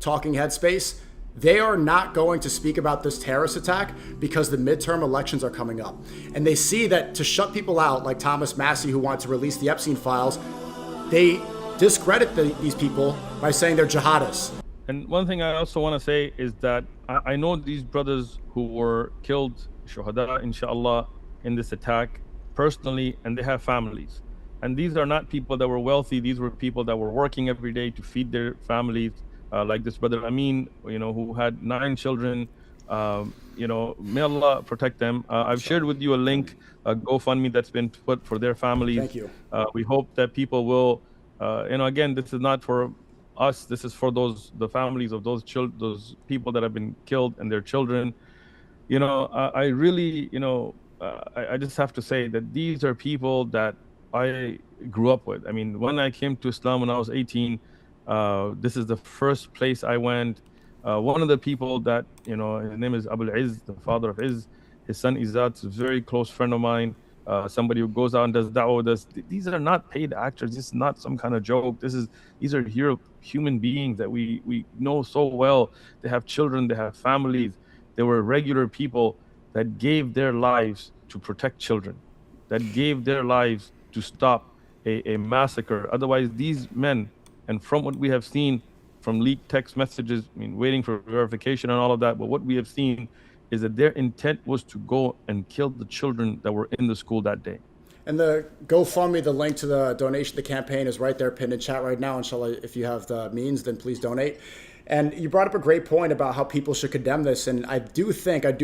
talking head space, they are not going to speak about this terrorist attack because the midterm elections are coming up. And they see that to shut people out, like Thomas Massey, who wanted to release the Epstein files, they discredit these people by saying they're jihadists. And one thing I also want to say is that I know these brothers who were killed, shuhada, inshallah, in this attack personally, and they have families. And these are not people that were wealthy. These were people that were working every day to feed their families, like this brother Amin, who had 9 children. May Allah protect them. I've shared with you a link, a GoFundMe that's been put for their families. Thank you. We hope that people will, again, this is not for us. This is for the families of those people that have been killed and their children. I really, I just have to say that these are people that I grew up with. I mean, when I came to Islam when I was 18, this is the first place I went. One of the people that, his name is Abul Izz, the father of Izz. His son Izzat is a very close friend of mine. Somebody who goes out and does da'wah with us. These are not paid actors. This is not some kind of joke. These are human beings that we know so well. They have children, they have families. They were regular people that gave their lives to protect children, that gave their lives to stop a massacre. Otherwise, these men, and from what we have seen from leaked text messages, waiting for verification and all of that, but what we have seen is that their intent was to go and kill the children that were in the school that day. And the GoFundMe, the link to the donation to the campaign is right there pinned in chat right now. Inshallah, if you have the means, then please donate. And you brought up a great point about how people should condemn this. And I do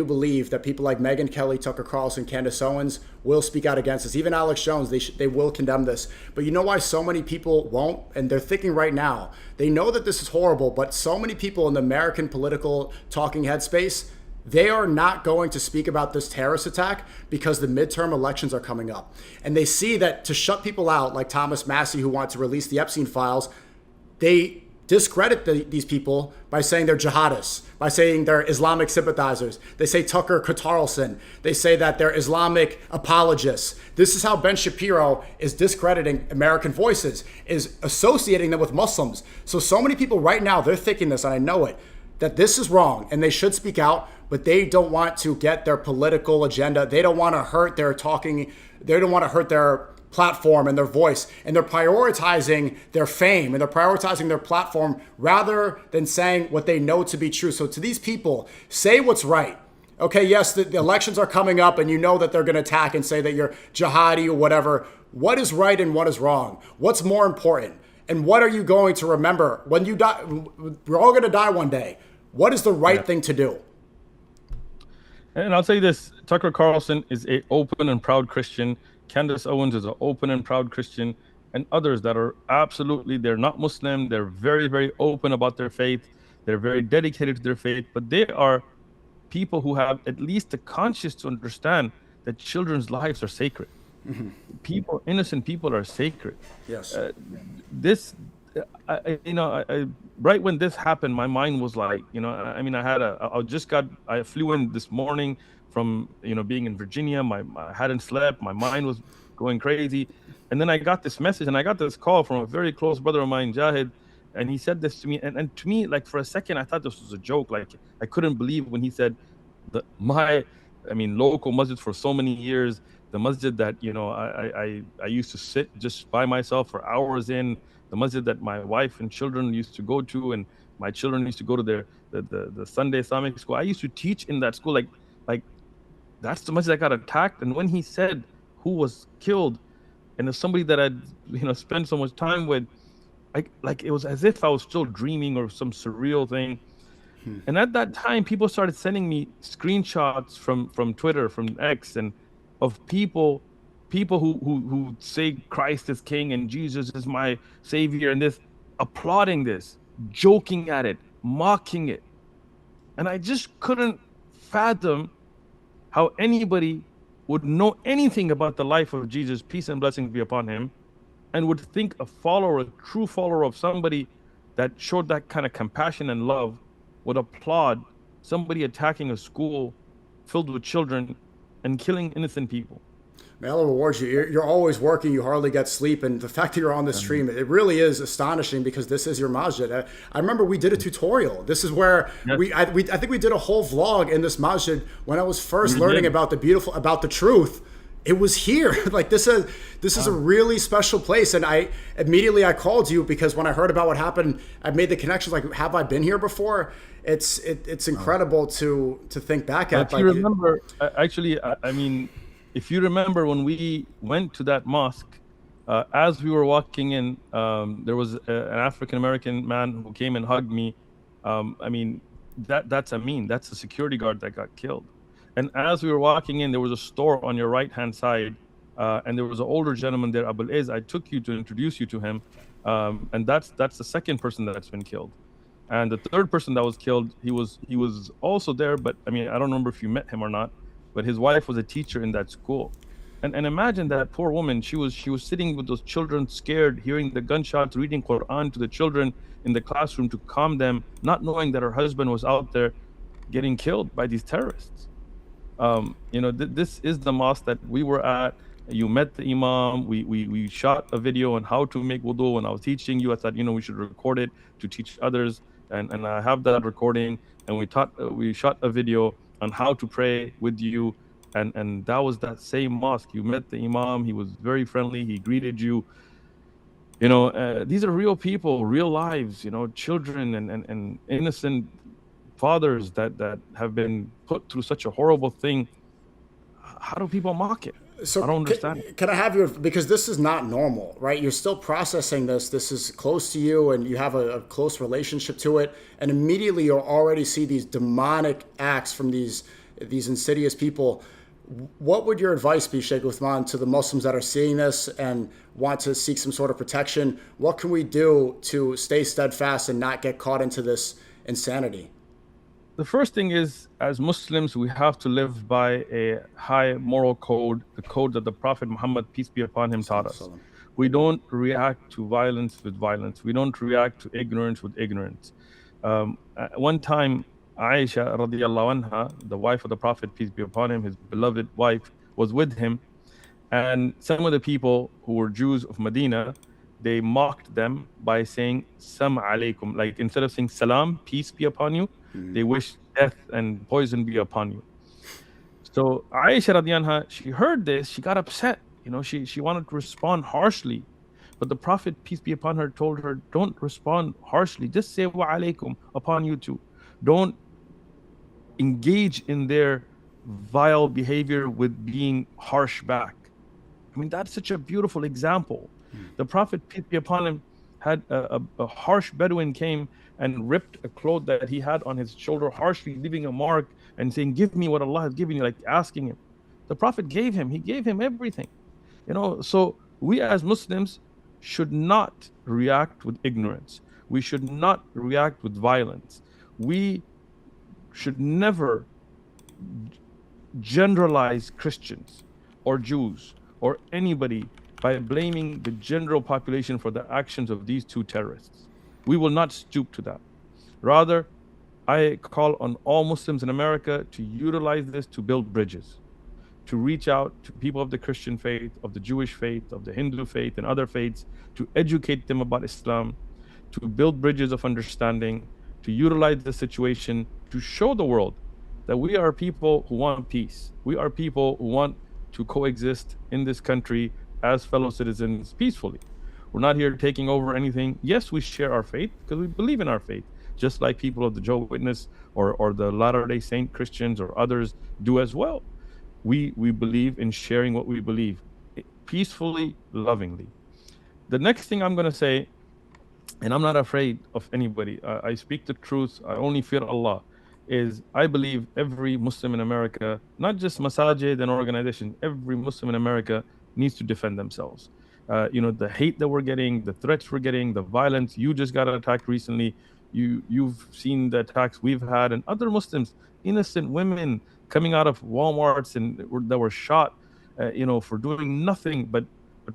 believe that people like Megyn Kelly, Tucker Carlson, Candace Owens will speak out against this. Even Alex Jones, they will condemn this. But you know why so many people won't? And they're thinking right now, they know that this is horrible, but so many people in the American political talking head space, they are not going to speak about this terrorist attack because the midterm elections are coming up. And they see that to shut people out, like Thomas Massey, who wanted to release the Epstein files, they discredit these people by saying they're jihadists, by saying they're Islamic sympathizers. They say Tucker Carlson. They say that they're Islamic apologists. This is how Ben Shapiro is discrediting American voices, is associating them with Muslims. So many people right now, they're thinking this, and I know it, that this is wrong and they should speak out, but they don't want to get their political agenda. They don't want to hurt their they don't want to hurt their platform and their voice, and they're prioritizing their fame and they're prioritizing their platform rather than saying what they know to be true. So to these people, say what's right. Okay, yes, the elections are coming up and you know that they're going to attack and say that you're jihadi or whatever. What is right and what is wrong? What's more important? And what are you going to remember when you die? We're all going to die one day. What is the right thing to do? And I'll say this, Tucker Carlson is an open and proud Christian. Candace Owens is an open and proud Christian, and others that are they're not Muslim. They're very, very open about their faith. They're very dedicated to their faith, but they are people who have at least the conscience to understand that children's lives are sacred. Mm-hmm. Innocent people are sacred. Yes. Right when this happened, my mind was like, I flew in this morning from, being in Virginia. I hadn't slept. My mind was going crazy. And then I got this message and I got this call from a very close brother of mine, Jahid. And he said this to me. And to me, like for a second, I thought this was a joke. Like I couldn't believe when he said local masjid for so many years, the masjid that, I used to sit just by myself for hours in, the masjid that my wife and children used to go to, and my children used to go to the Sunday Islamic school. I used to teach in that school. Like that's the masjid that got attacked. And when he said who was killed, and it's somebody that I'd spent so much time with, like it was as if I was still dreaming or some surreal thing. And at that time, people started sending me screenshots from Twitter, from X, and of people who say Christ is king and Jesus is my savior, and this, applauding this, joking at it, mocking it. And I just couldn't fathom how anybody would know anything about the life of Jesus, peace and blessings be upon him, and would think a true follower of somebody that showed that kind of compassion and love would applaud somebody attacking a school filled with children and killing innocent people. May Allah reward you. You're always working. You hardly get sleep, and the fact that you're on this stream, it really is astonishing because this is your masjid. I remember we did a tutorial. This is where Yes, I think we did a whole vlog in this masjid when I was first we learning did. about the truth. It was here. Like this is a really special place, and I immediately I called you because when I heard about what happened, I made the connections. Like, have I been here before? It's incredible to think back at. If you Like, remember, actually, I mean, if you remember when we went to that mosque, as we were walking in, there was an African American man who came and hugged me. I mean, that's Amin. That's the security guard that got killed. And as we were walking in, there was a store on your right hand side, and there was an older gentleman there, Abul Iz. I took you to introduce you to him, and that's the second person that's been killed. And the third person that was killed, he was also there, but I mean, I don't remember if you met him or not, but his wife was a teacher in that school. And imagine that poor woman, she was sitting with those children scared, hearing the gunshots, reading Quran to the children in the classroom to calm them, not knowing that her husband was out there getting killed by these terrorists. This is the mosque that we were at. You met the imam. We shot a video on how to make wudu. When I was teaching you, I thought, we should record it to teach others. And I have that recording. And we shot a video on how to pray with you. And that was that same mosque. You met the imam. He was very friendly. He greeted you. These are real people, real lives, children and innocent fathers that have been put through such a horrible thing. How do people mock it? so I don't understand it. can I have you, because this is not normal, right? You're still processing this. This is close to you, and you have a close relationship to it, and immediately you'll already see these demonic acts from these insidious people. What would your advice be, Sheikh Uthman, to the Muslims that are seeing this and want to seek some sort of protection? What can we do to stay steadfast and not get caught into this insanity? The first thing is, as Muslims, we have to live by a high moral code, the code that the Prophet Muhammad, peace be upon him, taught us. We don't react to violence with violence. We don't react to ignorance with ignorance. One time, Aisha radiallahu anha, the wife of the Prophet, peace be upon him, his beloved wife, was with him. And some of the people who were Jews of Medina, they mocked them by saying, Sam alaykum. Like, instead of saying salam, peace be upon you, they wished death and poison be upon you. So Aisha radiallahu anha, she heard this, she got upset. She wanted to respond harshly. But the Prophet, peace be upon her, told her, don't respond harshly. Just say wa alaykum upon you too. Don't engage in their vile behavior with being harsh back. I mean, that's such a beautiful example. The Prophet, peace be upon him, had a harsh Bedouin came and ripped a cloth that he had on his shoulder harshly, leaving a mark and saying, give me what Allah has given you, like asking him. The Prophet gave him everything. So we as Muslims should not react with ignorance. We should not react with violence. We should never generalize Christians or Jews or anybody by blaming the general population for the actions of these two terrorists. We will not stoop to that. Rather, I call on all Muslims in America to utilize this to build bridges, to reach out to people of the Christian faith, of the Jewish faith, of the Hindu faith, and other faiths, to educate them about Islam, to build bridges of understanding, to utilize the situation to show the world that we are people who want peace. We are people who want to coexist in this country as fellow citizens peacefully. We're not here taking over anything. Yes, we share our faith because we believe in our faith, just like people of the Jehovah's Witness or the Latter-day Saint Christians or others do as well. We believe in sharing what we believe peacefully, lovingly. The next thing I'm going to say, and I'm not afraid of anybody, I speak the truth, I only fear Allah, is I believe every Muslim in America, not just masajid and organization, every Muslim in America needs to defend themselves. The hate that we're getting, the threats we're getting, the violence. You just got attacked recently. You've seen the attacks we've had, and other Muslims, innocent women coming out of Walmarts and that were shot, for doing nothing but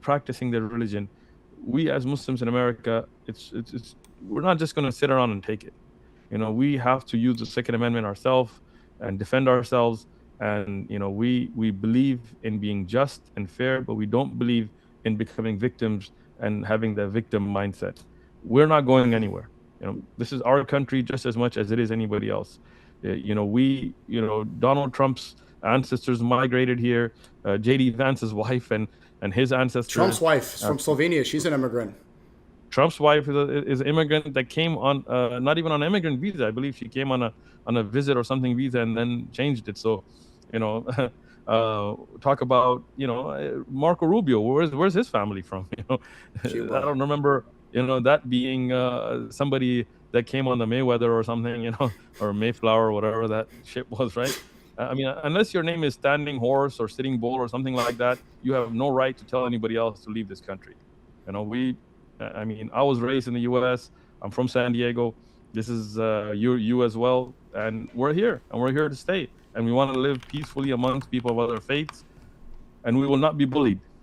practicing their religion. We as Muslims in America, we're not just going to sit around and take it. We have to use the Second Amendment ourselves and defend ourselves. And we have to use the Second Amendment ourselves and defend ourselves. And we have to use the Second Amendment ourselves and defend ourselves. And we have to use the Second Amendment ourselves and defend ourselves. And we have to use the Second Amendment ourselves and defend ourselves. And we believe in being just and fair, but we don't believe in becoming victims and having the victim mindset. We're not going anywhere. This is our country just as much as it is anybody else. Donald Trump's ancestors migrated here. JD Vance's wife and his Trump's ancestors. wife is uh, from Slovenia. She's an immigrant. Trump's wife is an immigrant that came on, not even on an immigrant visa. I believe she came on a visit or something visa and then changed it. So, you know, talk about Marco Rubio. Where's his family from? I Cuba. don't remember that being somebody that came on the Mayweather or something, or Mayflower or whatever that ship was, right? I mean, unless your name is Standing Horse or Sitting Bull or something like that, you have no right to tell anybody else to leave this country. We I mean, I was raised in the U.S. I'm from San Diego. This is you as well, and we're here to stay, and we want to live peacefully amongst people of other faiths, and we will not be bullied.